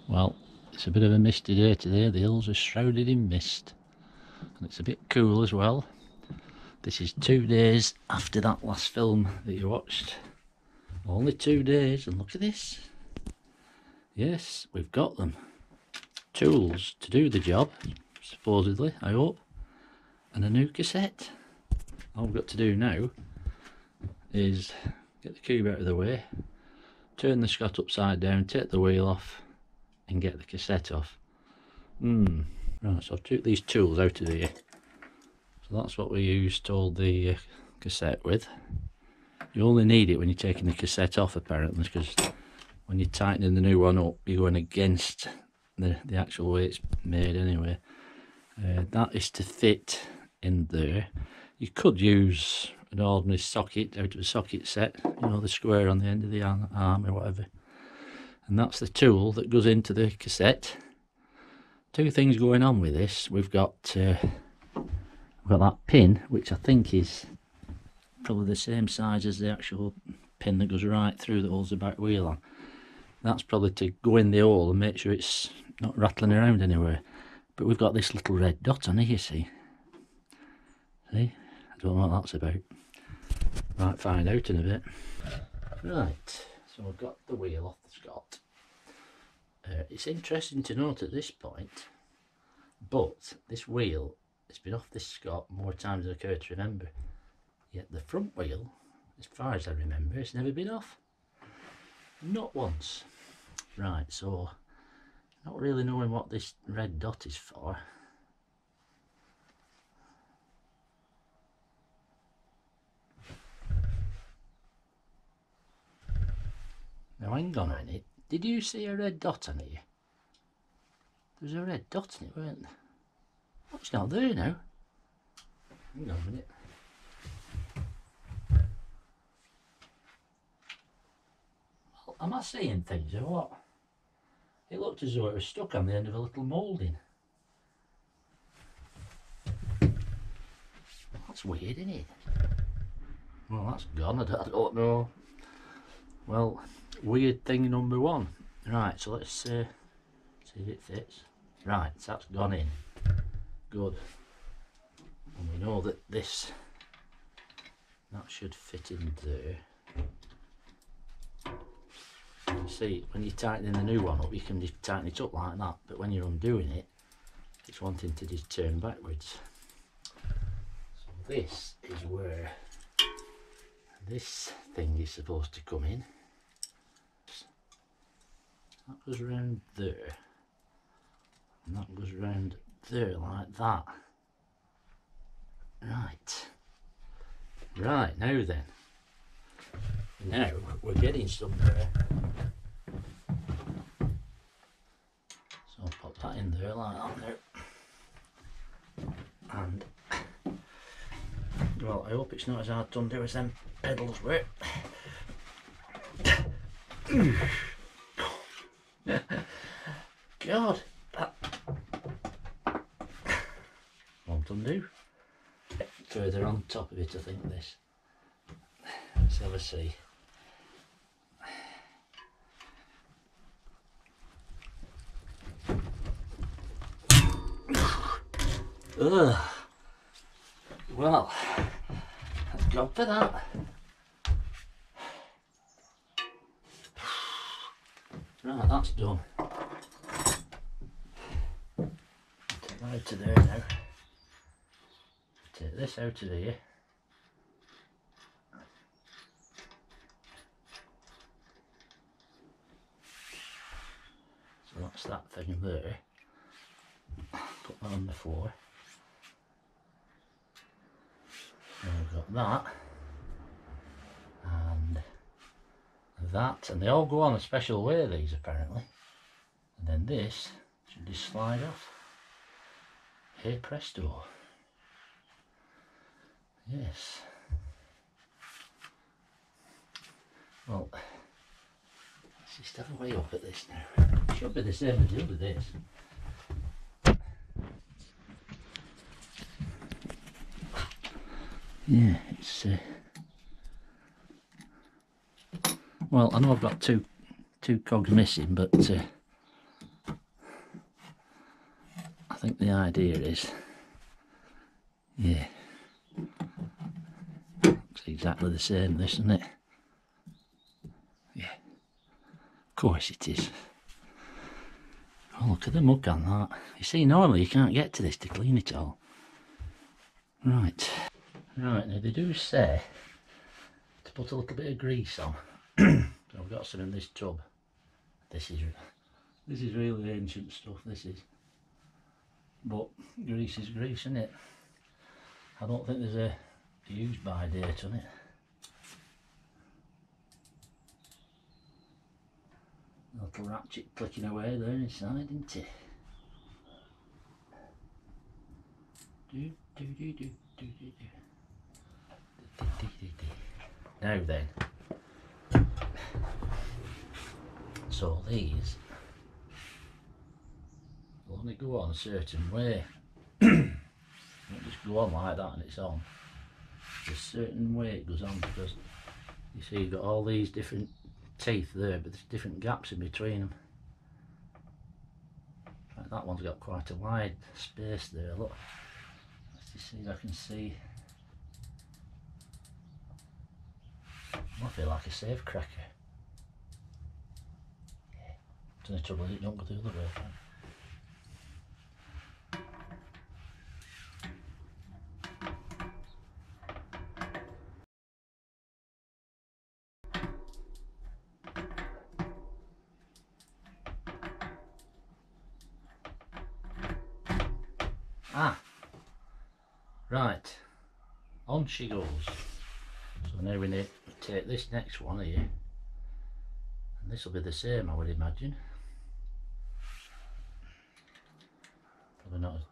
Well, it's a bit of a misty day today. The hills are shrouded in mist, and it's a bit cool as well. This is 2 days after that last film that you watched. Only 2 days, and look at this. Yes, we've got them. Tools to do the job, supposedly, I hope, and a new cassette. All we've got to do now is get the cube out of the way, turn the Scott upside down, take the wheel off, and get the cassette off. Right, so I've took these tools out of here. So that's what we use to hold the cassette with. You only need it when you're taking the cassette off, apparently, because when you're tightening the new one up, you're going against the actual way it's made anyway. That is to fit in there. You could use an ordinary socket out of a socket set, you know, the square on the end of the arm or whatever. And that's the tool that goes into the cassette. Two things going on with this. We've got that pin, which I think is probably the same size as the actual pin that goes right through that holds the back wheel on. That's probably to go in the hole and make sure it's not rattling around anywhere. But we've got this little red dot on here, you see. See? I don't know what that's about. Might find out in a bit. Right, so I've got the wheel off the Scott. It's interesting to note at this point, but this wheel has been off this Scott more times than I care to remember. Yet the front wheel, as far as I remember, it's never been off. Not once. Right, so not really knowing what this red dot is for. Now hang on a minute, did you see a red dot on here? There was a red dot on it, weren't there? Oh, it's not there now. Hang on a minute. Well, am I seeing things or what? It looked as though it was stuck on the end of a little moulding. That's weird, isn't it? Well, that's gone, I don't know. Well, weird thing number one. Right, so let's see if it fits. Right, so that's gone in. Good. And we know that that should fit in there. You see, when you're tightening the new one up, you can just tighten it up like that, but when you're undoing it, it's wanting to just turn backwards. So this is where this thing is supposed to come in. That goes around there, and that goes around there like that. Right, now then. Now we're getting somewhere. So I'll pop that in there like that now. And, well, I hope it's not as hard to undo as them pedals were. God, that won't undo. Further on top of it, I think this. Let's have a see. Ugh. Well, thank God for that. Right, that's done. Take that out of there now. Take this out of here. So that's that thing there. Put that on the floor. And we've got that. And that. And they all go on a special way, these apparently. And then this should just slide off. Hey presto. Yes. Well, let's just have a way up at this now. It should be the same as the other days. Yeah, it's well, I know I've got two cogs missing, but think the idea is, yeah, it's exactly the same, this, isn't it? Yeah, of course it is. Oh, look at the muck on that. You see, normally you can't get to this to clean it all. Right, now they do say to put a little bit of grease on. So I've got some in this tub. This is really ancient stuff, this is. But grease is grease, isn't it? I don't think there's a use by date on it. A little ratchet clicking away there inside, isn't it? Now then, so these will only go on a certain way. Don't just go on like that and it's on. There's a certain way it goes on, because you see you've got all these different teeth there, but there's different gaps in between them. In fact, that one's got quite a wide space there, look. Let's just see if I can see. I feel like a safe cracker. Yeah. It's the trouble is it don't go the other way. Ah, right, on she goes. So now we need to take this next one here, and this will be the same, I would imagine. Probably not as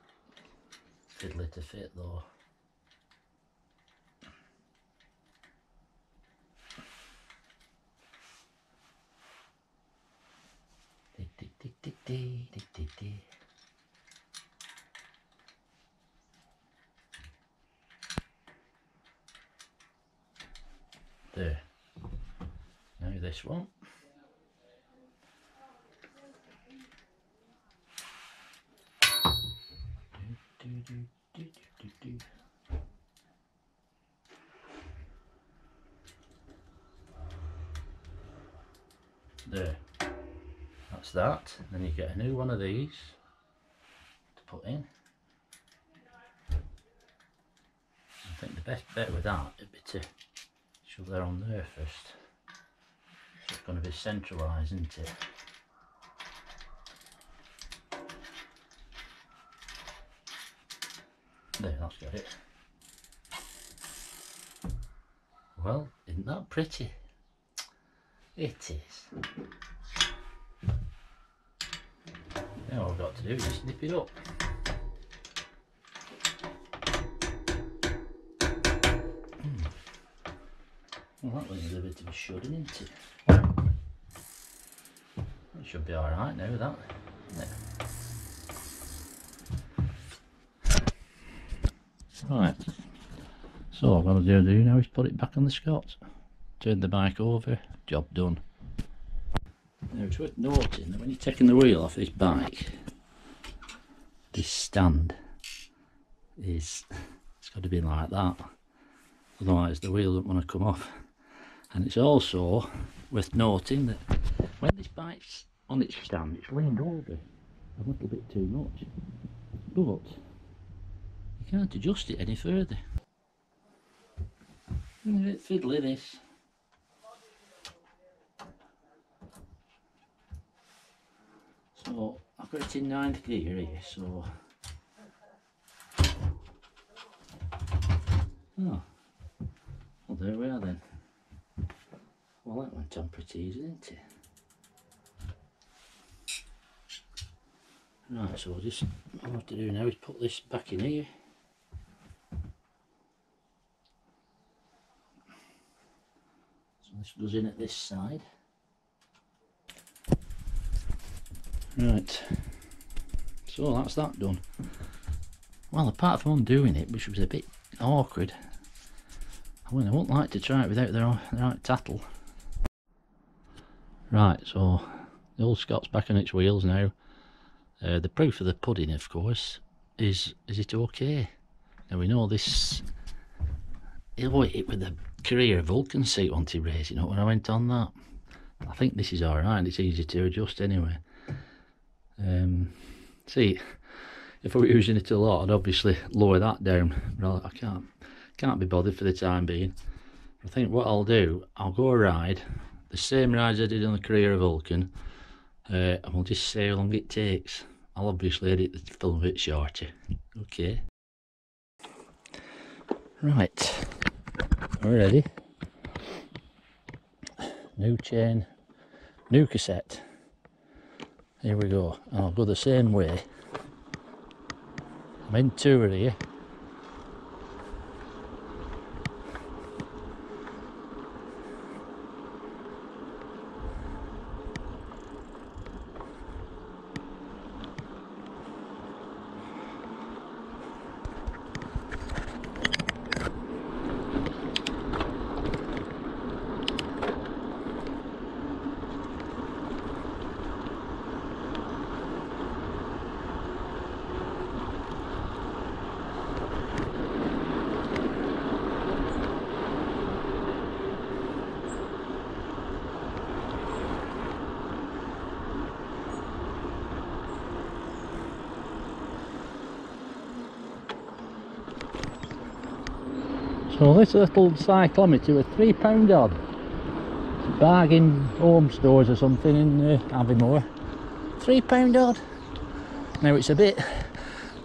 fiddly to fit though. There. Now this one. There. That's that. Then you get a new one of these to put in. I think the best bet with that would be to shove that on there first. It's going to be centralised, isn't it? There, that's got it. Well, isn't that pretty? It is. Now all I've got to do is snip it up. Well, that was a bit of a shudding, isn't it? It should be alright now with that. Yeah. Right, so what I'm going to do now is put it back on the Scots. Turn the bike over, job done. Now it's worth noting that when you're taking the wheel off this bike, this stand it's got to be like that, otherwise the wheel doesn't want to come off. And it's also worth noting that when this bike's on its stand, it's leaned over a little bit too much, but you can't adjust it any further. A bit fiddly this. So I've got it in 9th gear here, so oh, well there we are then. Well, that went on pretty easy, didn't it? Right, so just all I have to do now is put this back in here. So this goes in at this side. Right, so that's that done. Well, apart from undoing it, which was a bit awkward, I wouldn't like to try it without the right tattle. Right, so the old Scott's back on its wheels now. The proof of the pudding, of course, is it okay? Now we know this, it with the Carrera Vulcan seat wanted raising up when I went on that. I think this is alright, it's easy to adjust anyway. See, if I were using it a lot, I'd obviously lower that down, but I can't be bothered for the time being. I think what I'll do, I'll go a ride, the same rides I did on the Carrera Vulcan, and we'll just see how long it takes. I'll obviously edit the film a bit shorter. Okay. Right, we're ready. New chain, new cassette. Here we go. I'll go the same way. I'm in tour here. So this little cyclometer was £3 odd. Bargain home stores or something in Aviemore. £3 odd. Now it's a bit,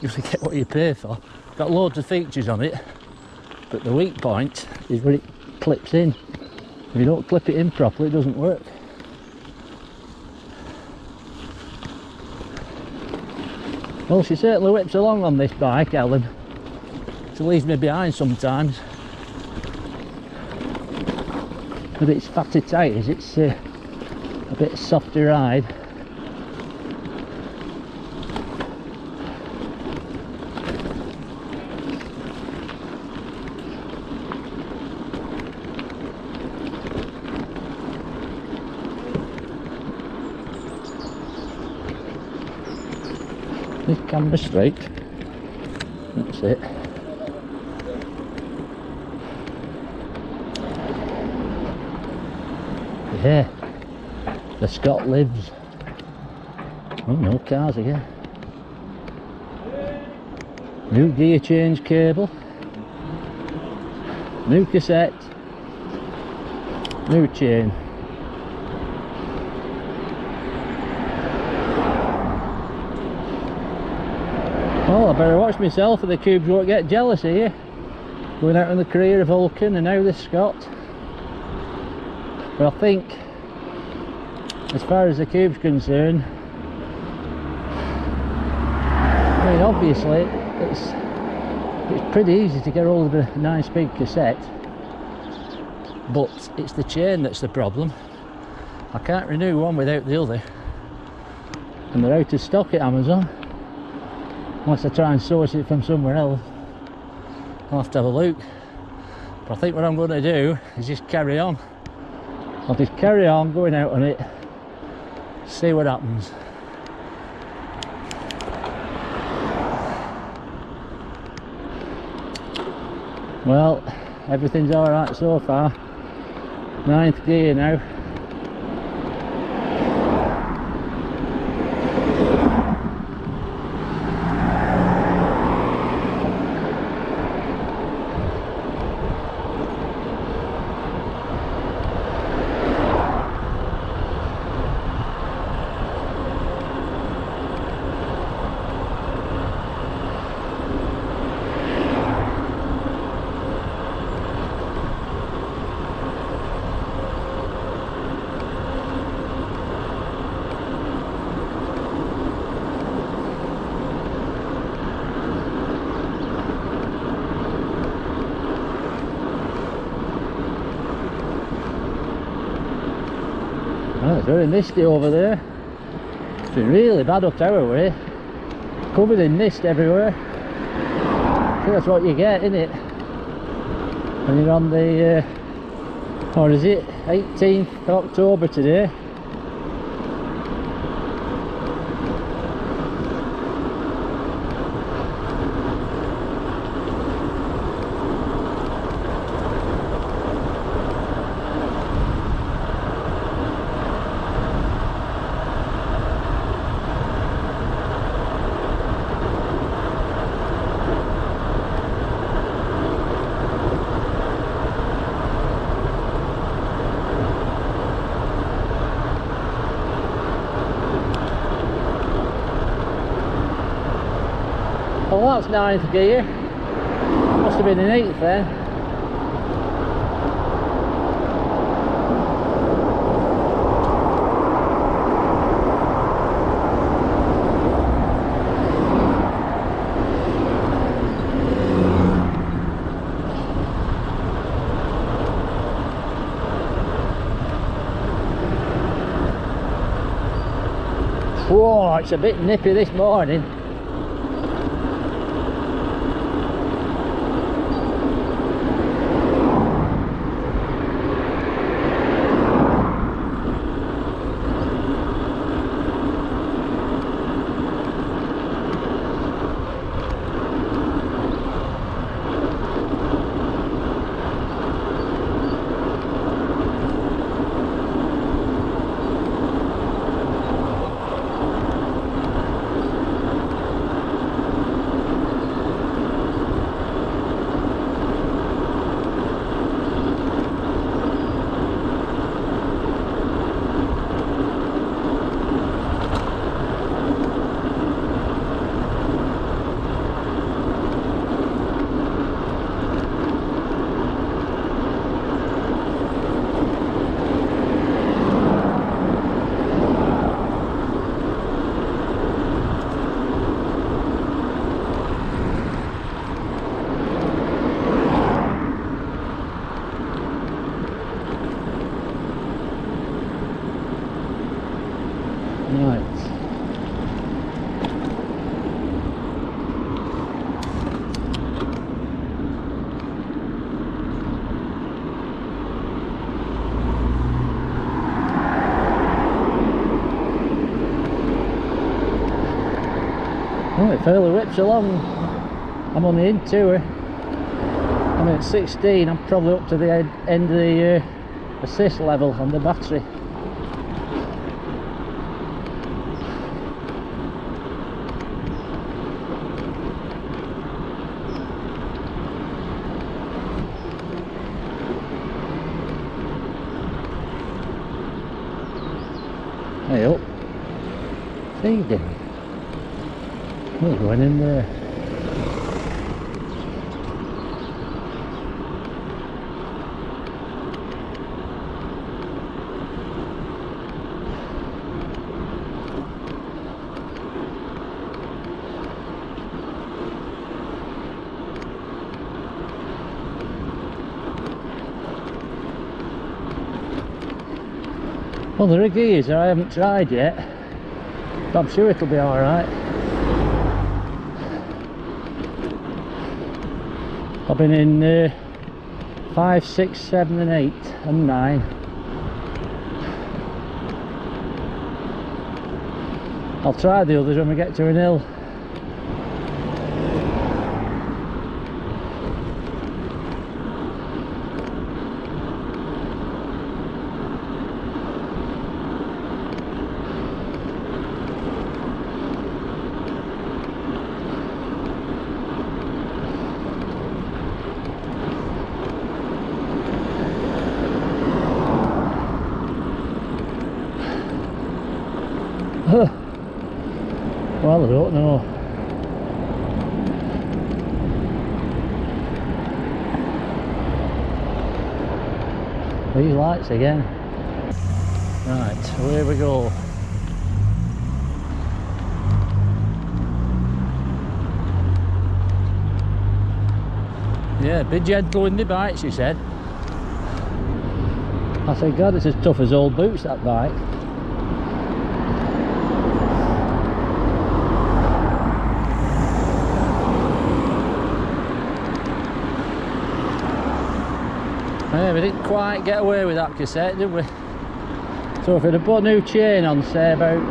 you really get what you pay for. Got loads of features on it, but the weak point is where it clips in. If you don't clip it in properly, it doesn't work. Well, she certainly whips along on this bike, Ellen. She leaves me behind sometimes. But it's fatty tyres, it's a bit softer ride. This camera straight. That's it. Yeah, the Scott lives. Oh, no cars again. New gear change cable. New cassette. New chain. Well, I better watch myself or the cubes won't get jealous here. Going out on the Carrera Vulcan and now the Scott. But I think, as far as the cube's concerned, I mean, obviously it's pretty easy to get hold of a 9-speed cassette, but it's the chain that's the problem. I can't renew one without the other, and they're out of stock at Amazon, unless I try and source it from somewhere else. I'll have to have a look, but I think what I'm going to do is just carry on. I'll just carry on going out on it, see what happens. Well, everything's alright so far. 9th gear now. Well, it's very misty over there. It's been really bad up our way. Covered in mist everywhere. I think that's what you get, isn't it? When you're on the, or is it 18th October today? Well, that's 9th gear. Must have been in 8th then. Whoa, it's a bit nippy this morning. Oh, it fairly rips along. I'm on the in-tour. I'm at 16. I'm probably up to the end of the assist level on the battery. Hey up. Feeding. We're going in there. Well, there are gears I haven't tried yet, but I'm sure it'll be alright. I've been in 5, 6, 7 and 8 and 9. I'll try the others when we get to an hill. Well, I don't know. These lights again. Right, away we go. Yeah, be gentle in the bike, she said. I said, God, it's as tough as old boots, that bike. Yeah, we didn't quite get away with that cassette, did we? So if we'd have put a new chain on, say about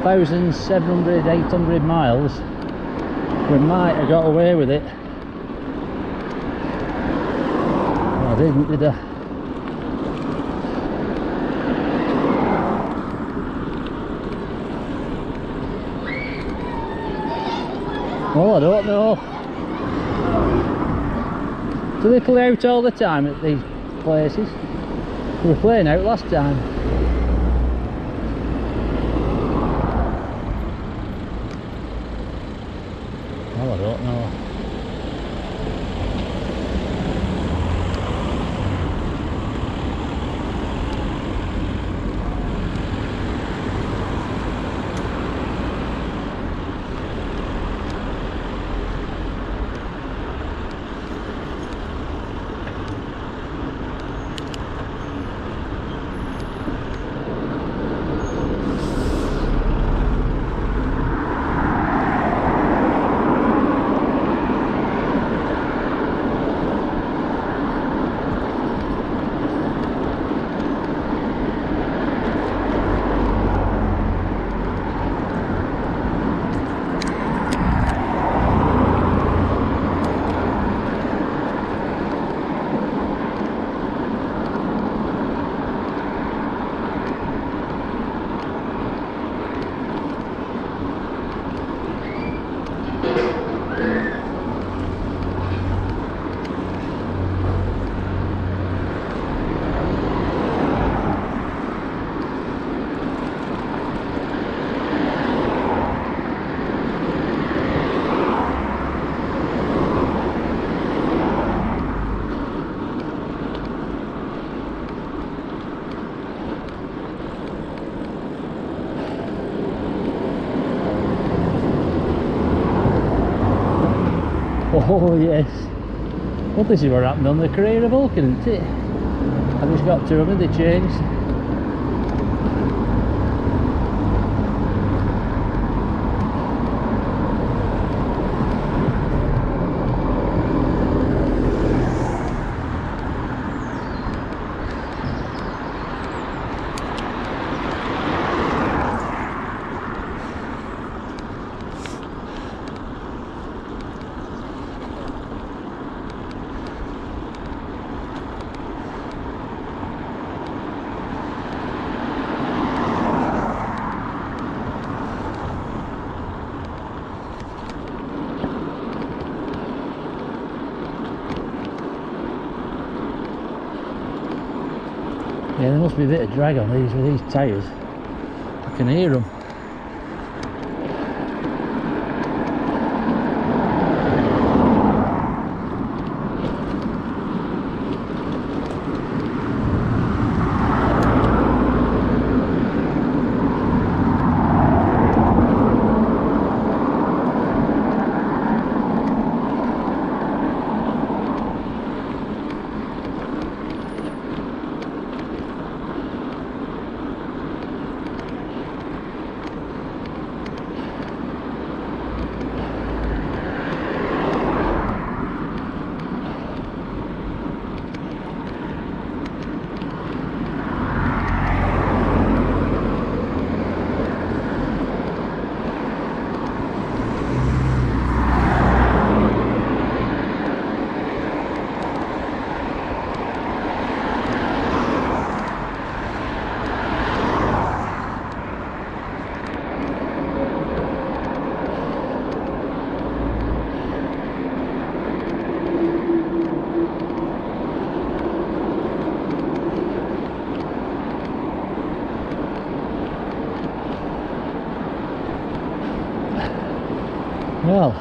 1,700, 800 miles, we might have got away with it. I didn't, did I? Well, I don't know. Do they play out all the time at these places? We were playing out last time. Oh yes. Well, this is what happened on the career of Vulcan, isn't it? I just got to them and they changed. Yeah, there must be a bit of drag on these with these tyres. I can hear them. Well,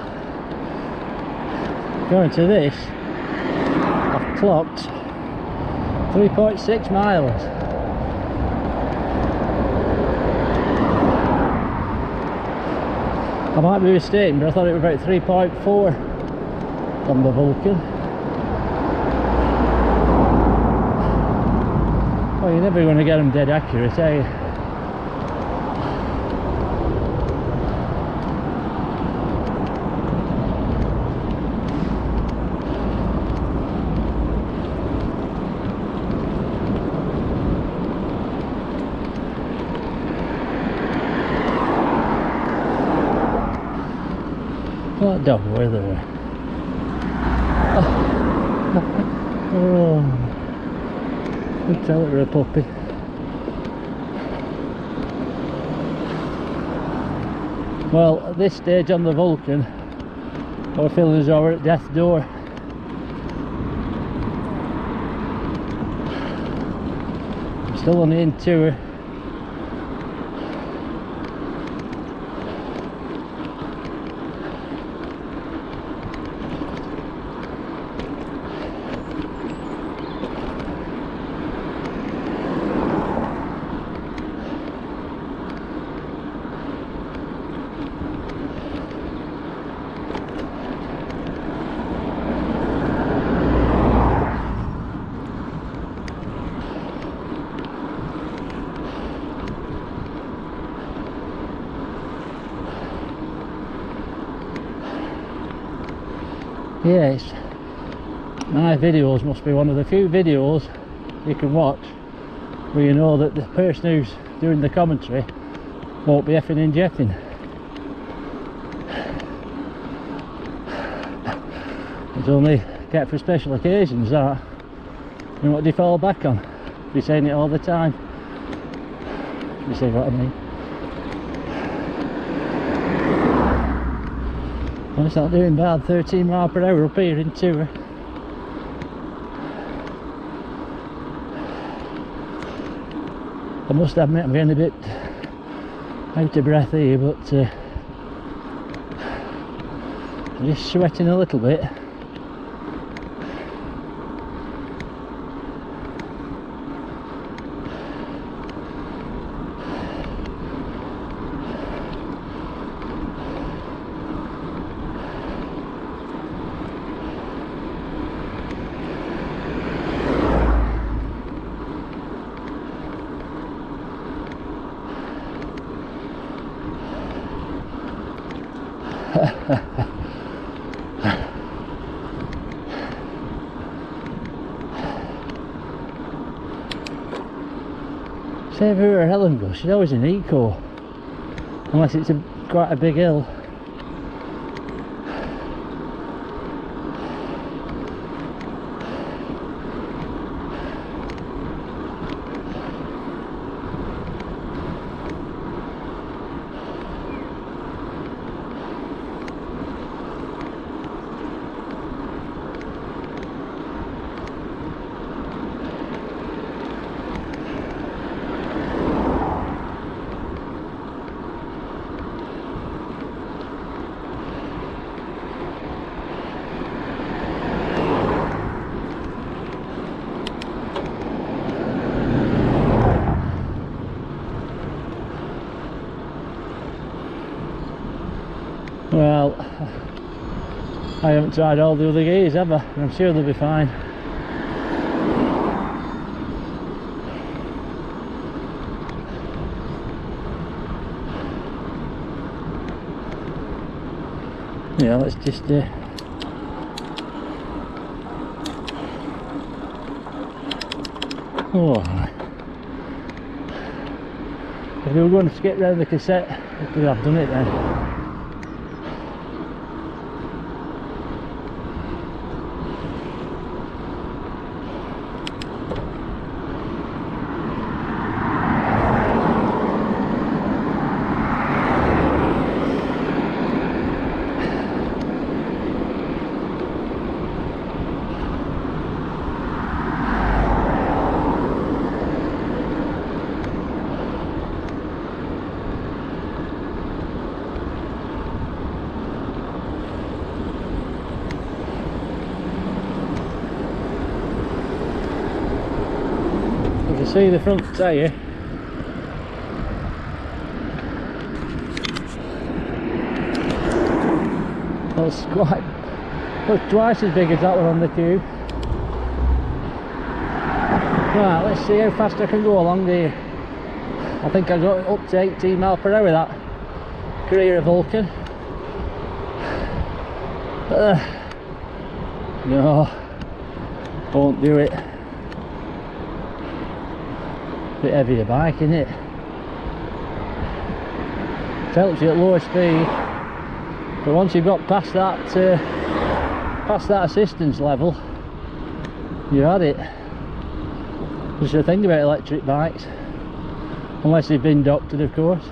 going to this, I've clocked 3.6 miles. I might be mistaken, but I thought it was about 3.4 on the Vulcan. Well, you're never going to get them dead accurate, are you? What dog were there? Oh, you can tell it was a puppy. Well, at this stage on the Vulcan, I was feeling as though we're at death's door. I'm still on the in tour. Yes, my videos must be one of the few videos you can watch where you know that the person who's doing the commentary won't be effing and jeffing. It's only kept for special occasions, that. You know what they fall back on? Be saying it all the time. You see what I mean? Well, it's not doing bad, 13 miles per hour up here in tour. I must admit I'm getting a bit out of breath here, but I'm just sweating a little bit. Say if we were a Helen bus, she's always an eco, unless it's quite a big hill. Well, I haven't tried all the other gears, have I? I'm sure they'll be fine. Yeah, let's just oh, if we were going to skip round the cassette, we could have done it then. You can see the front tyre. That's quite twice as big as that one on the cube. Right, let's see how fast I can go along here. I think I got up to 18 miles per hour that Carrera Vulcan. No, won't do it. Bit heavier bike, isn't it? It helps you at lower speed, but once you've got past that assistance level, you had it. That's the thing about electric bikes, unless they've been doctored, of course.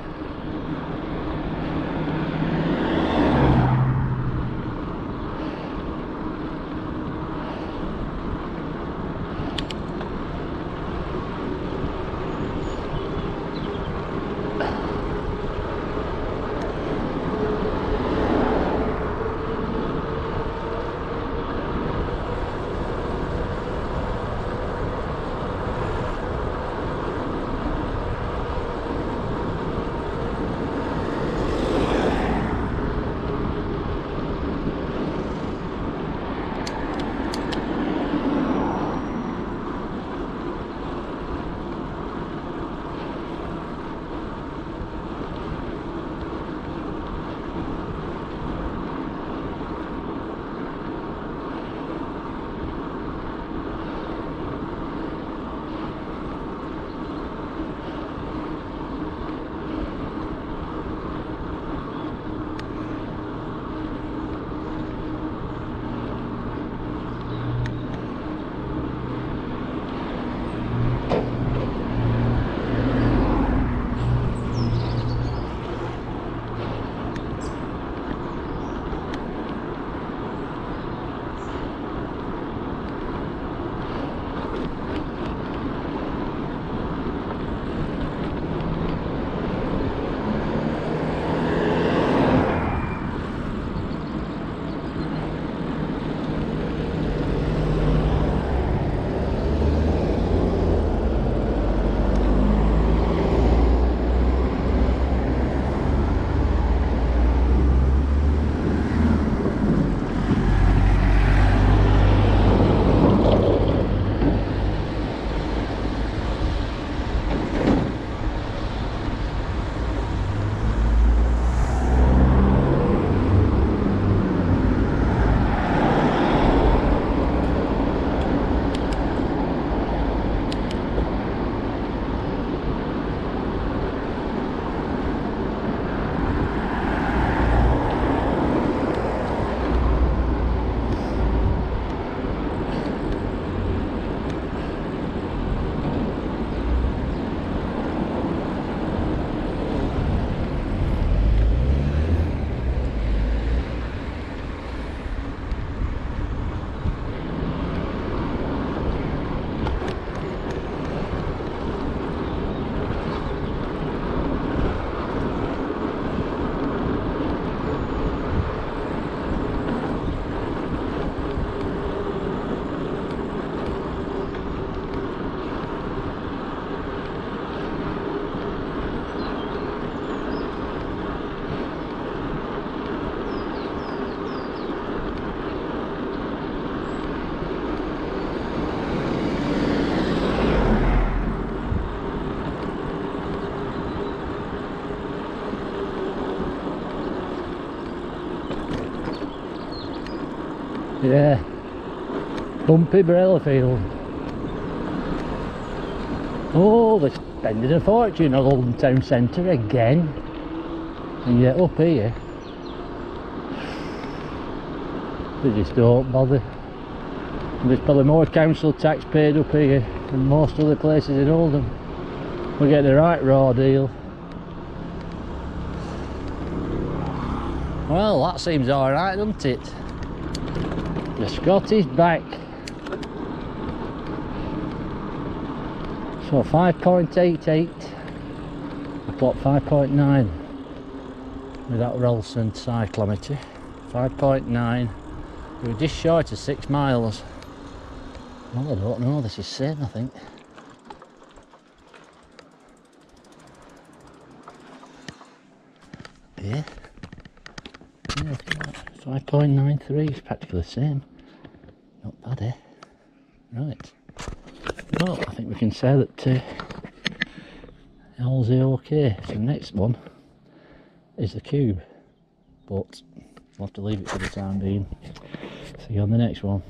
Yeah. Bumpy Brellerfield. Oh, they're spending a fortune on Oldham Town Centre again. And yet up here, they just don't bother. There's probably more council tax paid up here than most other places in Oldham. We get the right raw deal. Well, that seems alright, doesn't it? The Scottish back. So 5.88. I clocked 5.9 with that Ralston cyclometer. 5.9. We were just short of 6 miles. Well, I don't know, this is same, I think. Yeah. 5.93 is practically the same. Not bad, eh? Right. Well, I think we can say that all's okay. So the next one is the cube, but we'll have to leave it for the time being. See you on the next one.